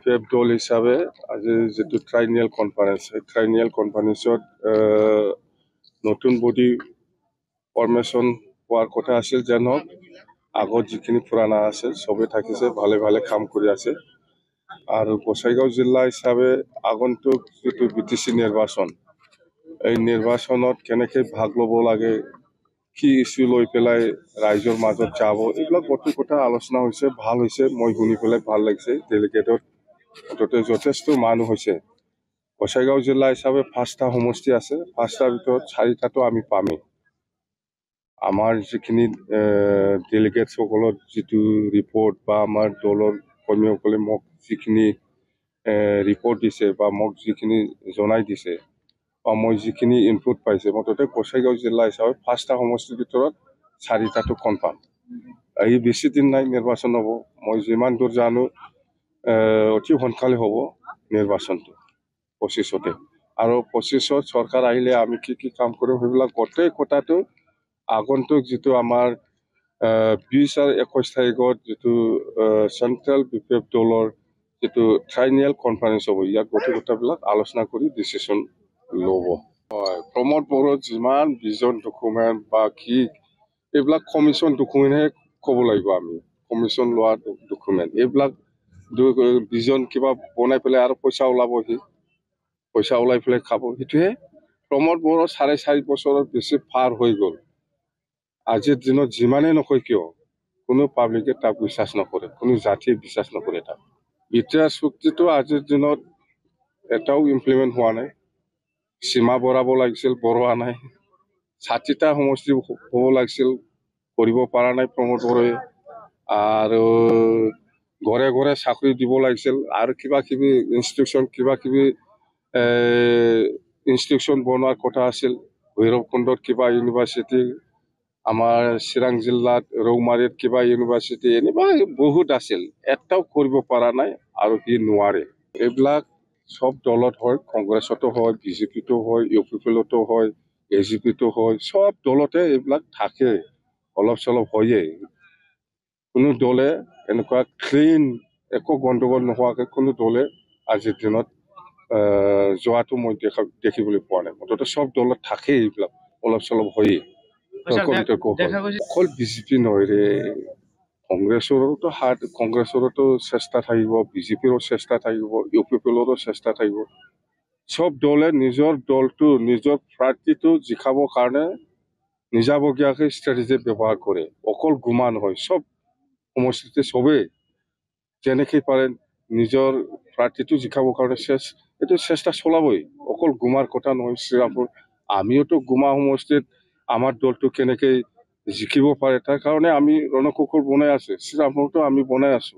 BPF দল হিচাপে আজি যেটো ট্ৰাইনিয়েল কনফাৰেন্স ট্ৰাইনিয়েল কনফাৰেন্সত নতুন বডি ফৰ্মেশ্যন হোৱাৰ কথা আছিল যেন আগত যিখিনি পুৰাণা আছিল সবে থাকিছে ভালে ভালে কাম কৰি আছে আৰু গোসাইগাঁও জিলা হিচাপে আগন্তুক যেটো বিটিসি নিৰ্বাচন এই নিৰ্বাচনত কেনেকৈ ভাগ ল'ব লাগে কি ইস্যু লৈ পেলাই ৰাইজৰ মাজত যাব এইবিলাক কত কথা আলোচনা হৈছে ভাল হৈছে মই শুনি পেলাই ভাল লাগিছে ডেলিগেটত অততে যথেষ্ট মানুহ হৈছে গোসাইগাঁও জিলা হিচাপে 5টা সমষ্টি আছে 5টাৰ ভিতৰত 4টাটো আমি পামেই আমাৰ যিখিনি ডেলিগেট সকলৰ যেটো ৰিপৰ্ট বা আমাৰ দলৰ কৰ্মীসকলে মোক যিখিনি ৰিপৰ্ট দিছে বা মোক যিখিনি জনাই দিছে বা মই যিখিনি ইনপুট পাইছে মততে গোসাইগাঁও জিলা হিচাপে 5টা সমষ্টিৰ ভিতৰত 4টাটো কনফাৰ্ম এই বেছি দিন নাই নিৰ্বাচন হ'ব মই যিমান দূৰ জানো অতি সোনকালে হ'ব নিৰ্বাচনটো 25তে আৰু 25ত চৰকাৰ আহিলে আমি কি কাম কৰিম সেইবিলাক গোটেই কথাটো আগন্তুক যেটো আমাৰ 20 আৰু 21 তাৰিখত যেটো সেন্ট্ৰেল বিপিএফ দলৰ যেটো ট্ৰাইনিয়েল কনফাৰেন্স হ'ব ইয়াত গোটেই কথাবিলাক আলোচনা কৰি ডিসিশন ল'ব প্ৰমোদ বড়োৰ যিমান ভিজন ডকুমেন্ট বা কি এইবিলাক কমিশন ডকুমেন্টহে ক'ব লাগিব আমি কমিশন লোৱা ডকুমেন্ট এইবিলাক ভিজন কিবা বনাই পেলাই আৰু পইচা ওলাবহি পইচা ওলাই পেলাই খাব সেইটোহে প্ৰমোদ বড়ো 4.5 বছৰৰ বেছি পাৰ হৈ গ'ল আজিৰ দিনত যিমানে নকয় কিয় কোনো পাব্লিকে তাক বিশ্বাস নকৰে কোনো জাতিয়ে বিশ্বাস নকৰে তাক ইতিহাস চুক্তিটো আজিৰ দিনত এটাও ইমপ্লিমেন্ট হোৱা নাই সীমা বঢ়াব লাগিছিল বঢ়োৱা নাই 60টা সমষ্টি হ'ব লাগিছিল কৰিব পৰা নাই প্ৰমোদ বড়োৱে আৰু ঘৰে ঘৰে চাকৰি দিব লাগিছিল আৰু কিবা কিবি ইনস্ট্ৰাকশন কিবা কিবি ইনস্ট্ৰাকশন বনোৱাৰ কথা আছিল ভৈৰৱকুণ্ডত কিবা ইউনিভাৰ্চিটি আমাৰ চিৰাং জিলাত ৰৌমাৰীত কিবা ইউনিভাৰ্চিটি এনেবা বহুত আছিল এটাও কৰিব পৰা নাই আৰু কি নোৱাৰে এইবিলাক সব দলত হয় কংগ্ৰেছতো হয় বিজেপিতো হয় ইউপিপিলতো হয় এজিপিতো হয় সব দলতে এইবিলাক থাকে অলপ চলপ হয়ে কোনো দলে এনেকুৱা ক্লিন একো গণ্ডগোল নোহোৱাকে কোনো দলে আজিৰ দিনত যোৱাটো মই দেখিবলৈ পোৱা নাই অন্তত সব দলত থাকে এইবিলাক অলপ চলপ হয়ে অকল বিজেপি নহয় ৰে কংগ্ৰেছৰো চেষ্টা থাকিব বিজেপিৰো চেষ্টা থাকিব ইউপিপিলৰো চেষ্টা থাকিব সব দলে নিজৰ দলটো নিজৰ প্ৰাৰ্থীটো জিকাবৰ কাৰণে নিজাবগীয়াকৈ ষ্ট্ৰেটেজি ব্যৱহাৰ কৰে অকল গুমা নহয় সব সমষ্টিতে সবে যেনেকৈ পাৰে নিজৰ প্ৰাৰ্থীটো জিকাবৰ কাৰণে এইটো চেষ্টা চলাবই অকল গুমাৰ কথা নহয় শ্ৰীৰামপুৰ আমিওতো গুমা সমষ্টিত আমাৰ দলটো কেনেকৈ জিকিব পাৰে তাৰ কাৰণে আমি ৰণকৌশল বনাই আছো শ্ৰীৰামপুৰতো আমি বনাই আছো